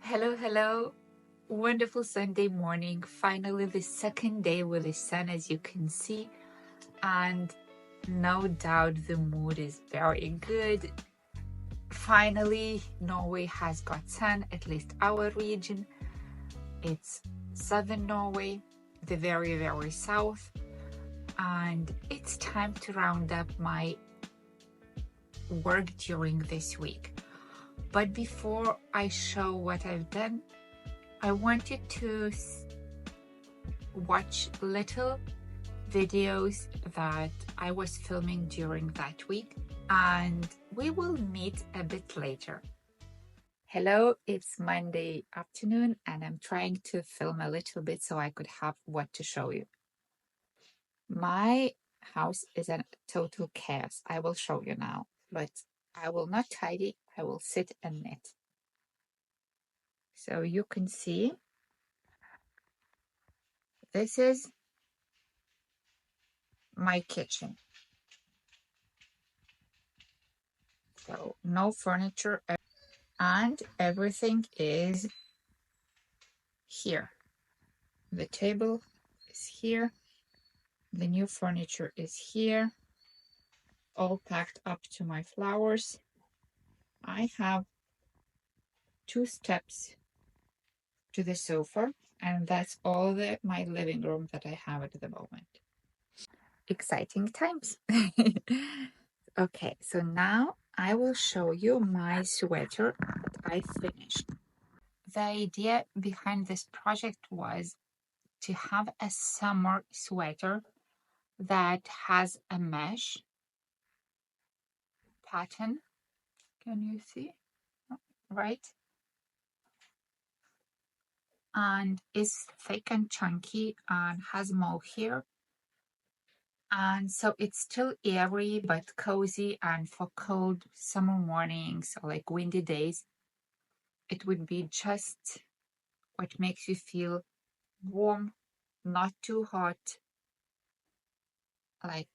Hello, hello. Wonderful Sunday morning. Finally, the second day with the sun, as you can see. And no doubt the mood is very good. Finally, Norway has got sun, at least our region. It's southern Norway, the very, very south. And it's time to round up my work during this week. But before I show what I've done, I wanted to watch little videos that I was filming during that week, and we will meet a bit later. Hello, it's Monday afternoon, and I'm trying to film a little bit so I could have what to show you. My house is a total chaos. I will show you now, but I will not tidy, I will sit and knit. So you can see this is my kitchen. So no furniture, and everything is here. The table is here. The new furniture is here, all packed up to my flowers. I have 2 steps to the sofa, and that's all my living room that I have at the moment. Exciting times. Okay, so now I will show you my sweater that I finished. The idea behind this project was to have a summer sweater that has a mesh pattern. Can you see? Right? And is thick and chunky and has mohair. And so it's still airy but cozy, and for cold summer mornings or like windy days, it would be just what makes you feel warm, not too hot. Like,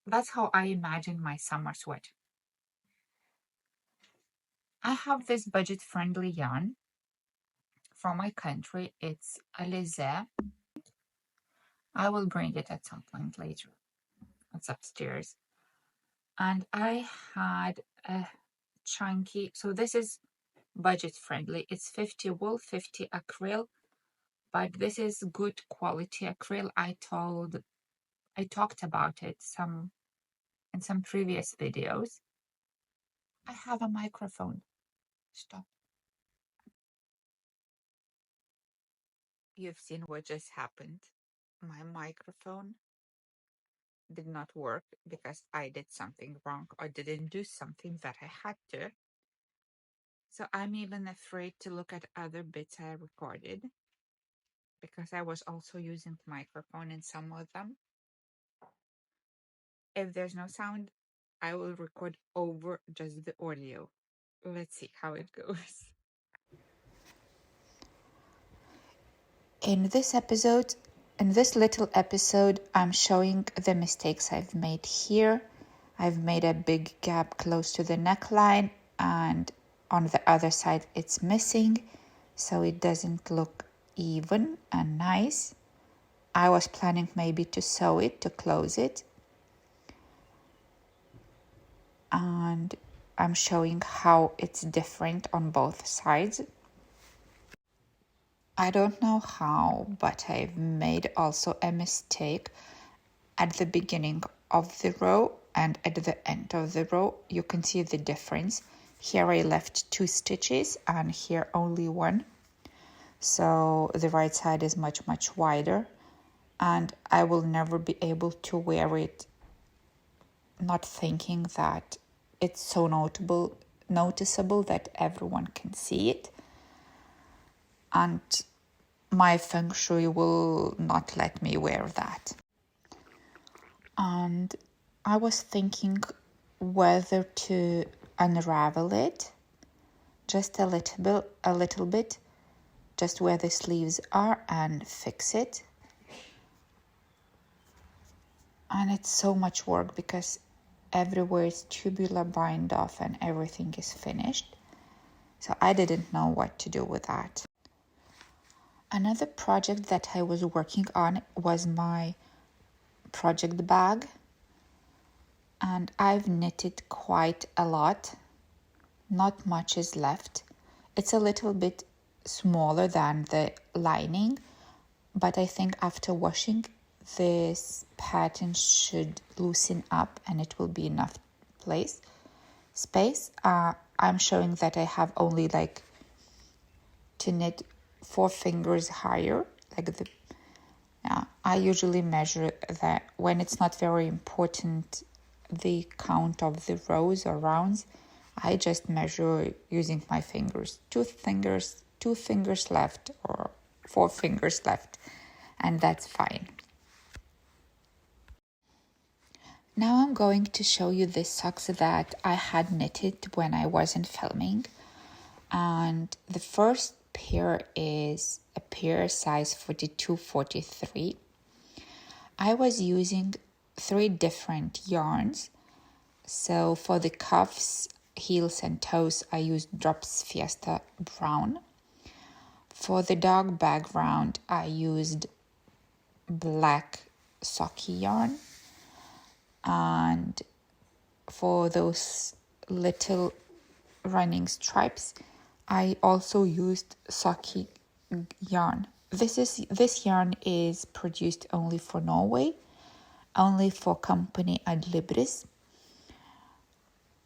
that's how I imagine my summer sweater. I have this budget-friendly yarn from my country. It's Alize. I will bring it at some point later. It's upstairs. And I had a chunky, so this is budget-friendly. It's 50 wool, 50 acryl, but this is good quality acryl. I talked about it in some previous videos. I have a microphone. Stop. You've seen what just happened. My microphone did not work because I did something wrong or didn't do something that I had to. So I'm even afraid to look at other bits I recorded because I was also using the microphone in some of them. If there's no sound, I will record over just the audio. Let's see how it goes. In this little episode, I'm showing the mistakes I've made here. I've made a big gap close to the neckline, and on the other side it's missing, so it doesn't look even and nice. I was planning maybe to sew it to close it, and I'm showing how it's different on both sides. I don't know how, but I've made also a mistake at the beginning of the row and at the end of the row. You can see the difference. Here I left 2 stitches and here only 1. So the right side is much, much wider, and I will never be able to wear it not thinking that it's so noticeable that everyone can see it. And my feng shui will not let me wear that. And I was thinking whether to unravel it just a little bit, just where the sleeves are, and fix it. And it's so much work because everywhere is tubular bind off and everything is finished. So I didn't know what to do with that. Another project that I was working on was my project bag, and I've knitted quite a lot. Not much is left. It's a little bit smaller than the lining, but I think after washing, this pattern should loosen up and it will be enough space. I'm showing that I have only like to knit 4 fingers higher, I usually measure that when it's not very important the count of the rows or rounds. I just measure using my fingers, 2 fingers left or 4 fingers left, and that's fine. Now I'm going to show you the socks that I had knitted when I wasn't filming. And the first pair is a pair size 42-43. I was using 3 different yarns. So for the cuffs, heels and toes, I used Drops Fiesta Brown. For the dog background, I used black socky yarn. And for those little running stripes, I also used socky yarn. This yarn is produced only for Norway, only for company Ad Libris,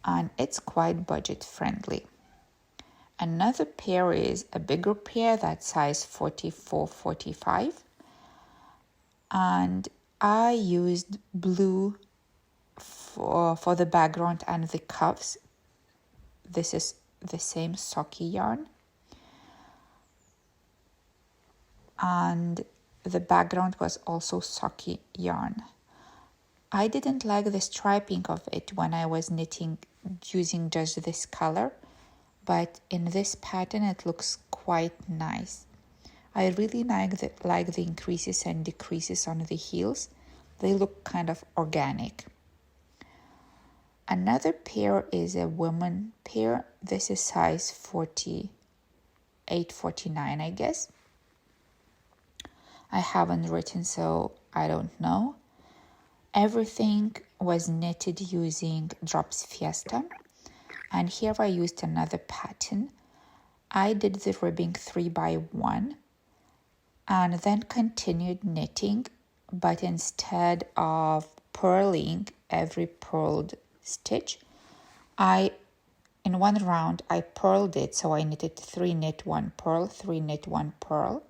and it's quite budget friendly. Another pair is a bigger pair, that size 44-45, and I used blue for the background and the cuffs. This is the same socky yarn, and the background was also socky yarn. I didn't like the striping of it when I was knitting using just this color, but in this pattern it looks quite nice. I really like the increases and decreases on the heels. They look kind of organic. Another pair is a woman pair. This is size 48-49, I guess. I haven't written, so I don't know. Everything was knitted using Drops Fiesta. And here I used another pattern. I did the ribbing 3x1 and then continued knitting, but instead of purling every purled stitch, in one round I purled it, so I knitted 3 knit 1 purl, 3 knit 1 purl,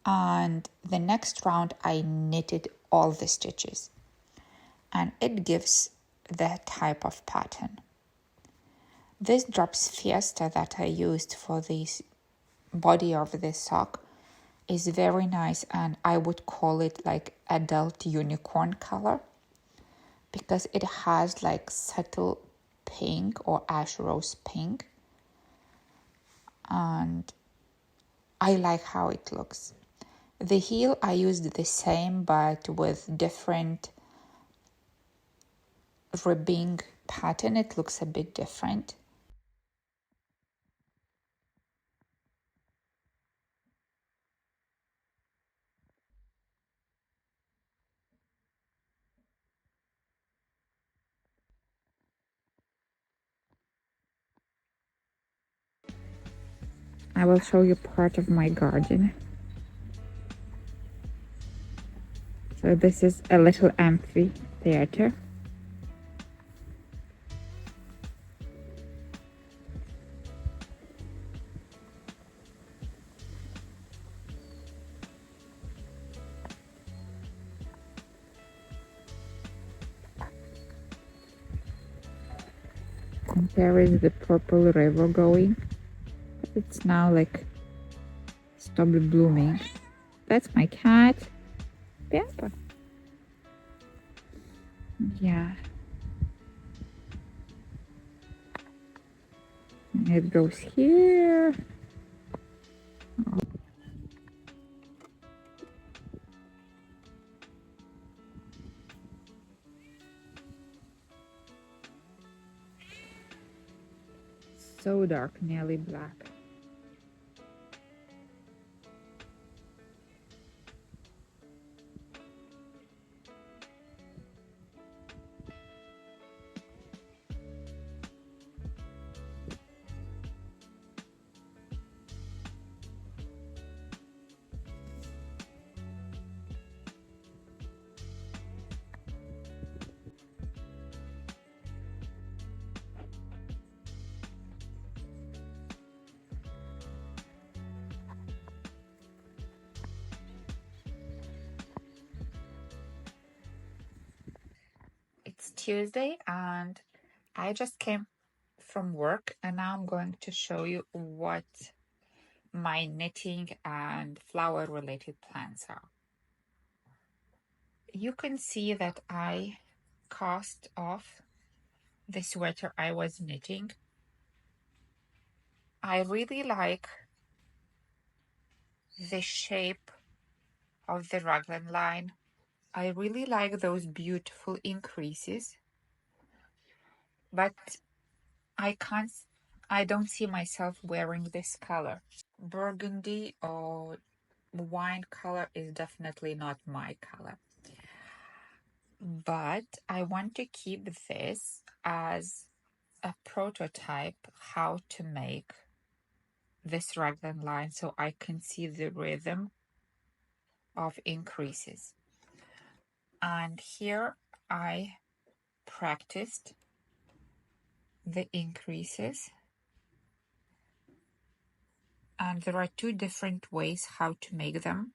and the next round I knitted all the stitches, and it gives that type of pattern. This Drops Fiesta that I used for the body of the sock is very nice, and I would call it like adult unicorn color because it has like subtle pink or ash rose pink, and I like how it looks. The heel I used the same but with different ribbing pattern. It looks a bit different. I will show you part of my garden. So this is a little amphitheater. And there is the purple river going. It's now like stopped blooming. That's my cat, Peppa. Yeah. And it goes here. so dark, nearly black. It's Tuesday and I just came from work, and now I'm going to show you what my knitting and flower related plans are. You can see that I cast off the sweater I was knitting. I really like the shape of the raglan line. I really like those beautiful increases, but I don't see myself wearing this color. Burgundy or wine color is definitely not my color. But I want to keep this as a prototype how to make this raglan line so I can see the rhythm of increases. And here I practiced the increases, and there are two different ways how to make them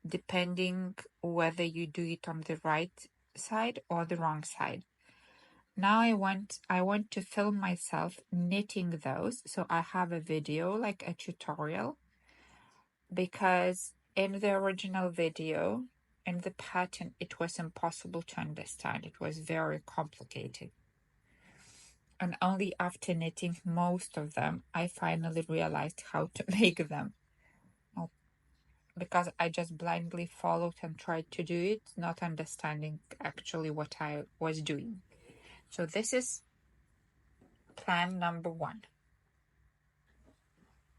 depending whether you do it on the right side or the wrong side. Now I want to film myself knitting those, so I have a video, like a tutorial, because in the original video, in the pattern, it was impossible to understand. It was very complicated. And only after knitting most of them, I finally realized how to make them. Because I just blindly followed and tried to do it, not understanding actually what I was doing. So this is plan number 1.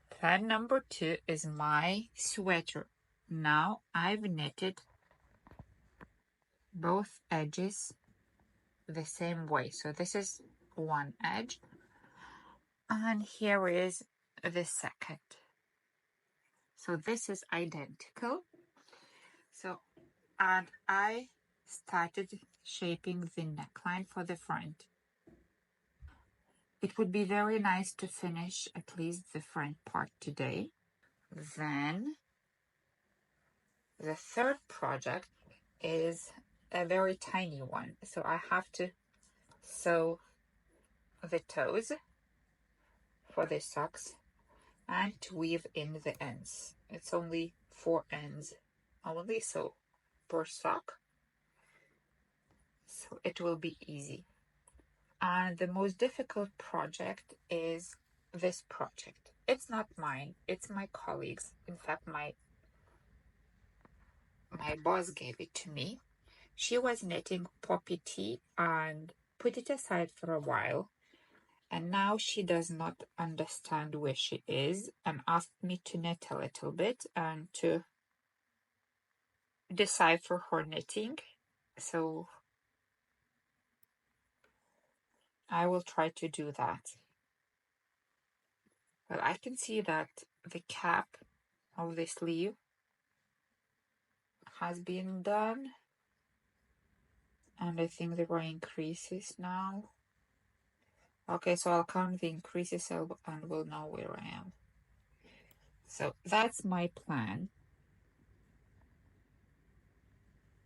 Plan number 2 is my sweater. Now I've knitted both edges the same way. So this is one edge, and here is the second. So this is identical. And I started shaping the neckline for the front. It would be very nice to finish at least the front part today. Then the third project is a very tiny one. So I have to sew the toes for the socks and to weave in the ends. It's only 4 ends only, so per sock. So it will be easy. And the most difficult project is this project. It's not mine, it's my colleagues. In fact, my boss gave it to me. She was knitting poppy tea and put it aside for a while. And now she does not understand where she is and asked me to knit a little bit and to decipher her knitting. So I will try to do that. But I can see that the cap of the sleeve has been done, and I think there are increases now. Okay, so I'll count the increases and we'll know where I am. So that's my plan.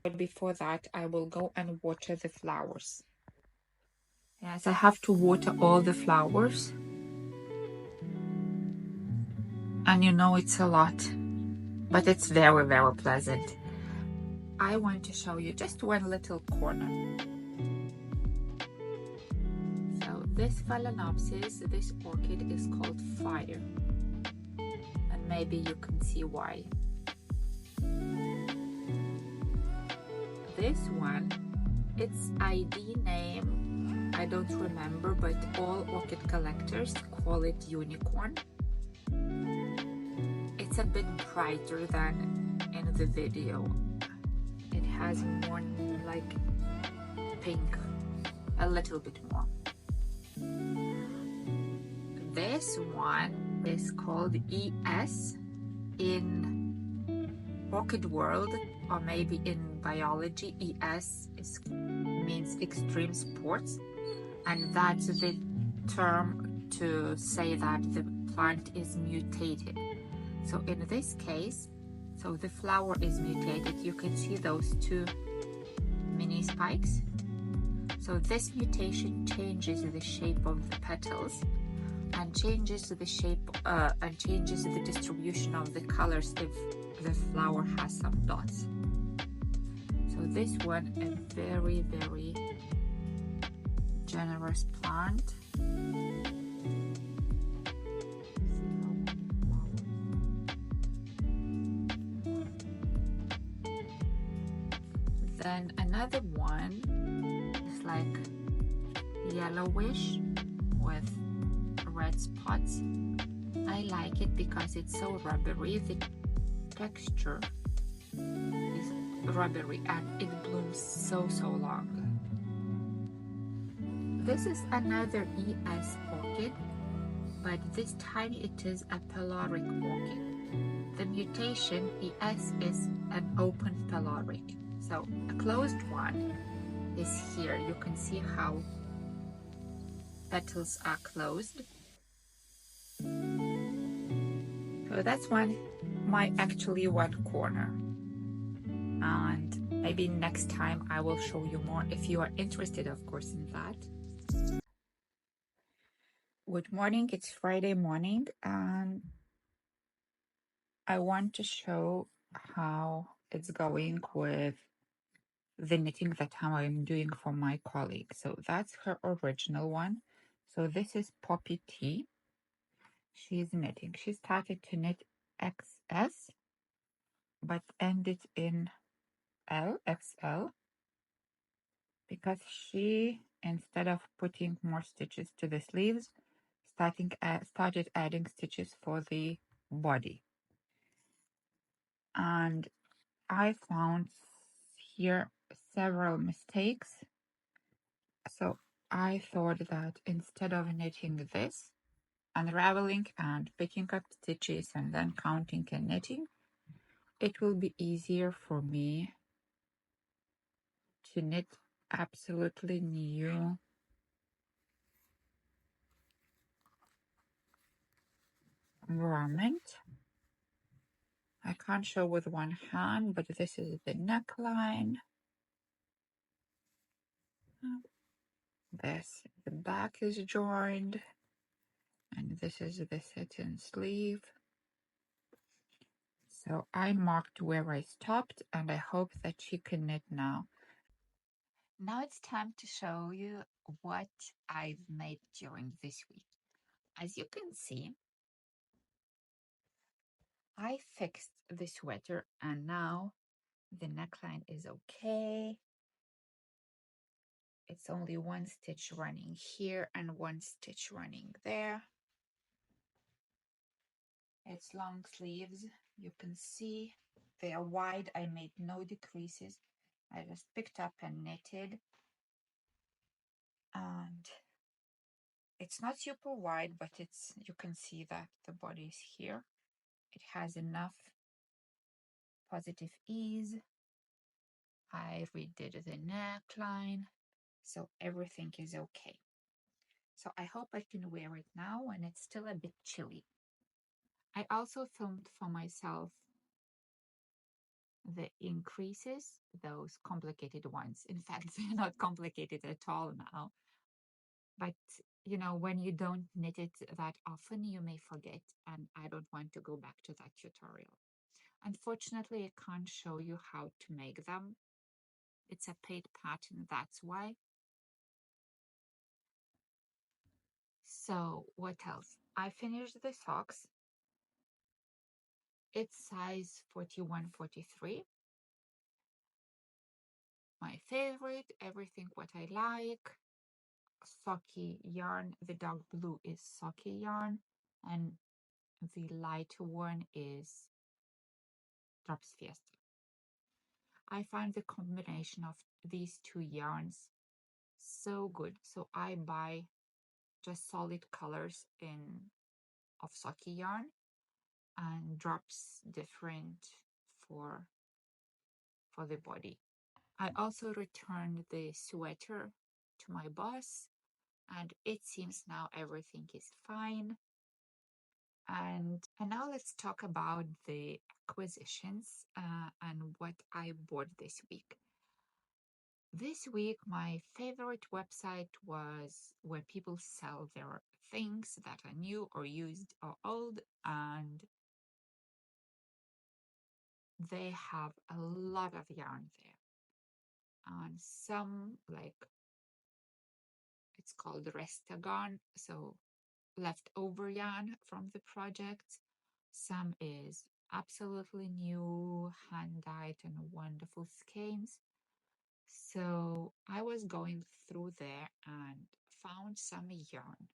But before that, I will go and water the flowers. Yes, I have to water all the flowers. And you know it's a lot, but it's very, very pleasant. I want to show you just one little corner. So this Phalaenopsis, this orchid is called Fire. And maybe you can see why. This one, its ID name I don't remember, but all orchid collectors call it unicorn. It's a bit brighter than in the video. It has more like pink, a little bit more. This one is called ES in orchid world, or maybe in biology. ES means extreme sports, and that's the term to say that the plant is mutated. So in this case, so the flower is mutated. You can see those two mini spikes. So this mutation changes the shape of the petals and changes the shape and changes the distribution of the colors if the flower has some dots. So this one, a very, very generous plant. Then another one is like yellowish with red spots. I like it because it's so rubbery. The texture is rubbery and it blooms so long. This is another ES orchid, but this time it is a pyloric orchid. The mutation ES is an open pyloric. So a closed one is here. You can see how petals are closed. So that's actually one corner. And maybe next time I will show you more if you are interested, of course, in that. Good morning, it's Friday morning, and I want to show how it's going with the knitting that I'm doing for my colleague. So that's her original one. So this is Poppy T. She's knitting. She started to knit XS, but ended in XL, because she, instead of putting more stitches to the sleeves, started adding stitches for the body. And I found here several mistakes. So I thought that instead of knitting this, unraveling and picking up stitches and then counting and knitting, it will be easier for me to knit absolutely new garment. I can't show with one hand, but this is the neckline. The back is joined, and this is the satin sleeve. So I marked where I stopped, and I hope that she can knit now. Now it's time to show you what I've made during this week. As you can see, I fixed the sweater, and now the neckline is okay. It's only one stitch running here and one stitch running there. It's long sleeves. You can see they are wide. I made no decreases. I just picked up and knitted. And it's not super wide, but you can see that the body is here. It has enough positive ease. I redid the neckline, so everything is okay. So I hope I can wear it now when it's still a bit chilly. I also filmed for myself the increases, those complicated ones. In fact, they're not complicated at all now. But, you know, when you don't knit it that often, you may forget, and I don't want to go back to that tutorial. Unfortunately, I can't show you how to make them. It's a paid pattern, that's why. So, what else? I finished the socks. It's size 41-43. My favorite, everything what I like. Socky yarn. The dark blue is Socky yarn, and the light one is Drops Fiesta. I find the combination of these two yarns so good, so I buy just solid colors of Socky yarn and drops different for the body. I also returned the sweater to my boss, and it seems now everything is fine. And now let's talk about the acquisitions and what I bought this week. This week, my favorite website was where people sell their things that are new or used or old, and they have a lot of yarn there. And some, like, it's called Restagarn, so leftover yarn from the project. Some is absolutely new, hand-dyed and wonderful skeins. So I was going through there and found some yarn.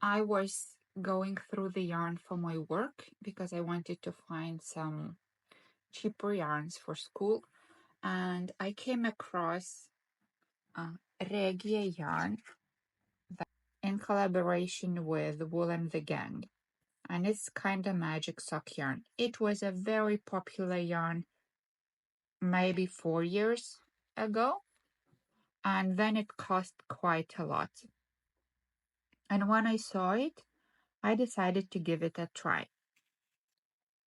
I was going through the yarn for my work because I wanted to find some cheaper yarns for school, and I came across Regia yarn in collaboration with Wool and the Gang, and it's kind of magic sock yarn. It was a very popular yarn maybe 4 years ago, and then it cost quite a lot. And when I saw it, I decided to give it a try.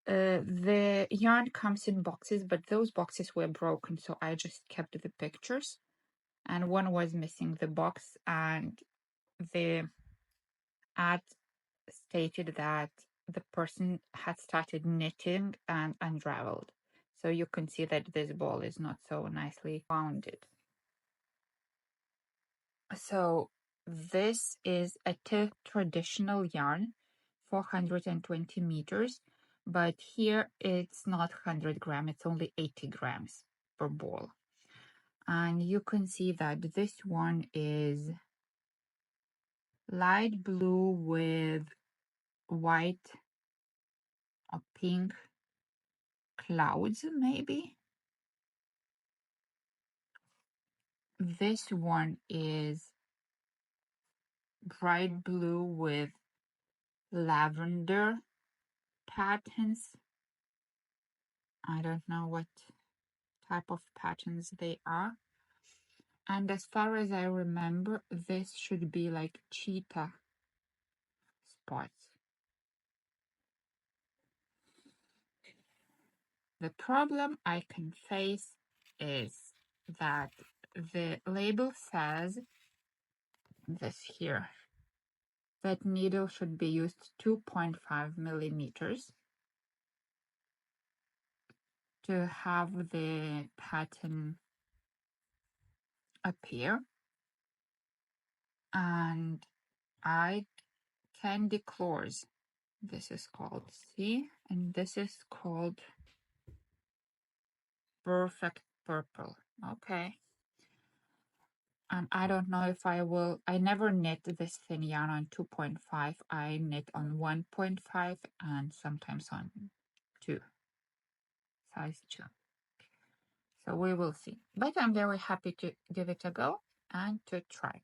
The yarn comes in boxes, but those boxes were broken, so I just kept the pictures. And one was missing the box, and the ad stated that the person had started knitting and unraveled. So you can see that this ball is not so nicely wounded. So this is a traditional yarn, 420 meters, but here it's not 100 grams, it's only 80 grams per ball. And you can see that this one is light blue with white or pink clouds, maybe. This one is bright blue with lavender patterns. I don't know what type of patterns they are. And as far as I remember, this should be like cheetah spots. The problem I can face is that the label says this here, that needle should be used 2.5 millimeters to have the pattern appear, and I candy close. This is called, see, and this is called perfect purple. Okay. And I don't know if I will. I never knit this thin yarn on 2.5. I knit on 1.5 and sometimes on 2, size 2. So we will see. But I'm very happy to give it a go and to try.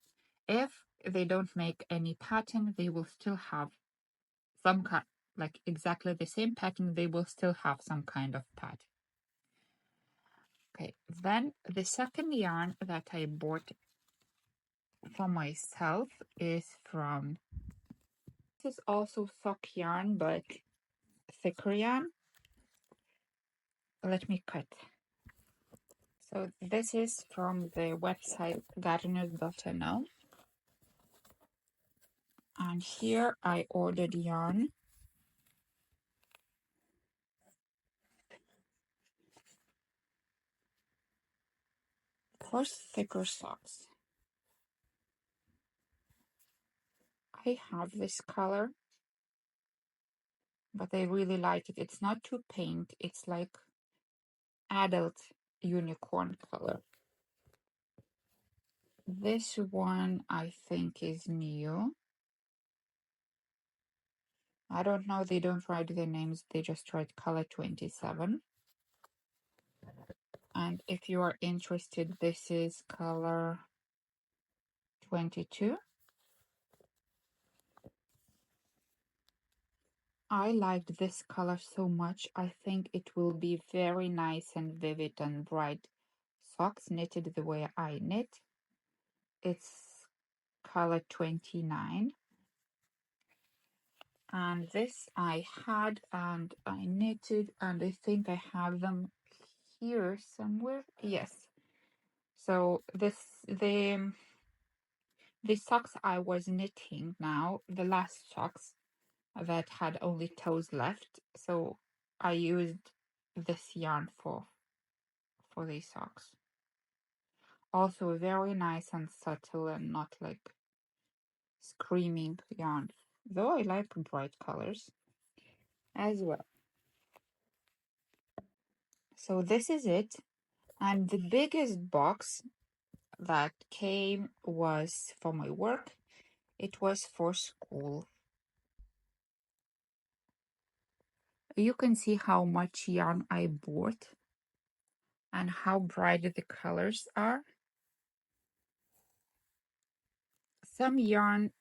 If they don't make any pattern, they will still have some kind, like exactly the same pattern, they will still have some kind of pattern. Okay, then the second yarn that I bought for myself is from, this is also sock yarn, but thicker yarn. Let me cut. So this is from the website gardeners.no. And here I ordered yarn for thicker socks. I have this color, but I really like it. It's not too pink. It's like adult unicorn color. This one I think is new. I don't know, they don't write their names, they just write color 27. And if you are interested, this is color 22. I liked this color so much. I think it will be very nice and vivid and bright socks knitted the way I knit. It's color 29. And this I had and I knitted, and I think I have them here somewhere. Yes. So the socks I was knitting now, the last socks that had only toes left. So I used this yarn for these socks. Also very nice and subtle and not like screaming yarn. Though I like bright colors as well. So this is it. And the biggest box that came was for my work. It was for school. You can see how much yarn I bought and how bright the colors are. Some yarn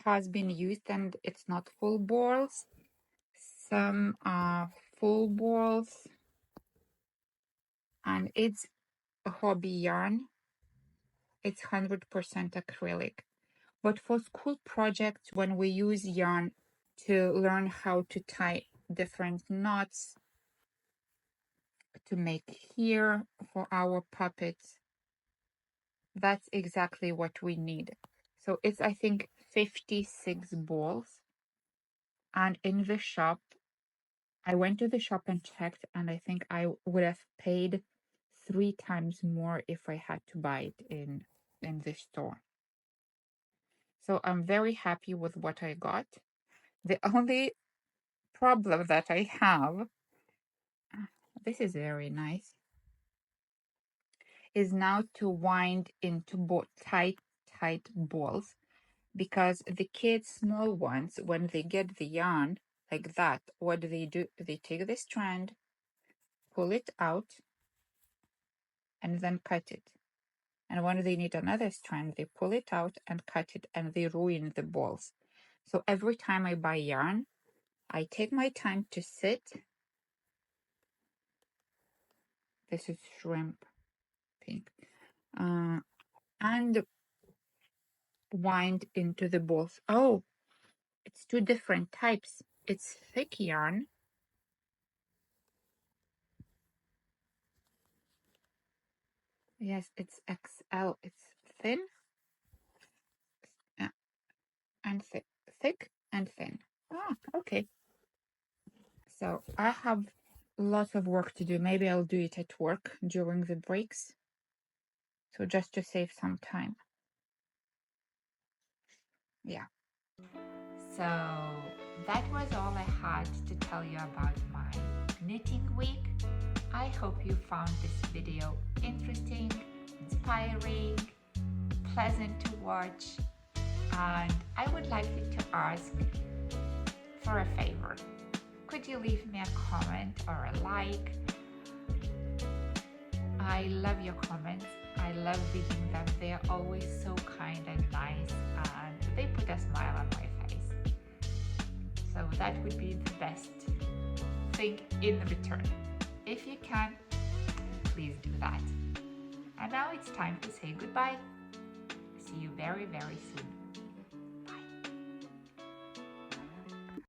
has been used and it's not full balls. Some are full balls. And it's a hobby yarn. It's 100% acrylic. But for school projects, when we use yarn to learn how to tie different knots, to make here for our puppets, that's exactly what we need. So it's, I think, 56 balls. And in the shop, I went to the shop and checked, and I think I would have paid 3 times more if I had to buy it in the store. So I'm very happy with what I got. The only problem that I have, this is very nice, is now to wind into tight balls, because the kids, small ones, when they get the yarn like that, what do? They take the strand, pull it out, and then cut it. And when they need another strand, they pull it out and cut it, and they ruin the balls. So every time I buy yarn, I take my time to sit. This is shrimp pink. And wind into the balls. Oh, it's 2 different types. It's thick yarn. Yes, it's XL. It's thin and thick and thin. Ah, okay. So I have lots of work to do. Maybe I'll do it at work during the breaks. So just to save some time. Yeah. So that was all I had to tell you about my knitting week. I hope you found this video interesting, inspiring, pleasant to watch, and I would like you to ask for a favor. Could you leave me a comment or a like? I love your comments. I love reading them. They are always so kind and nice, and they put a smile on my face. So that would be the best thing in return. If you can, please do that. And now it's time to say goodbye. See you very, very soon.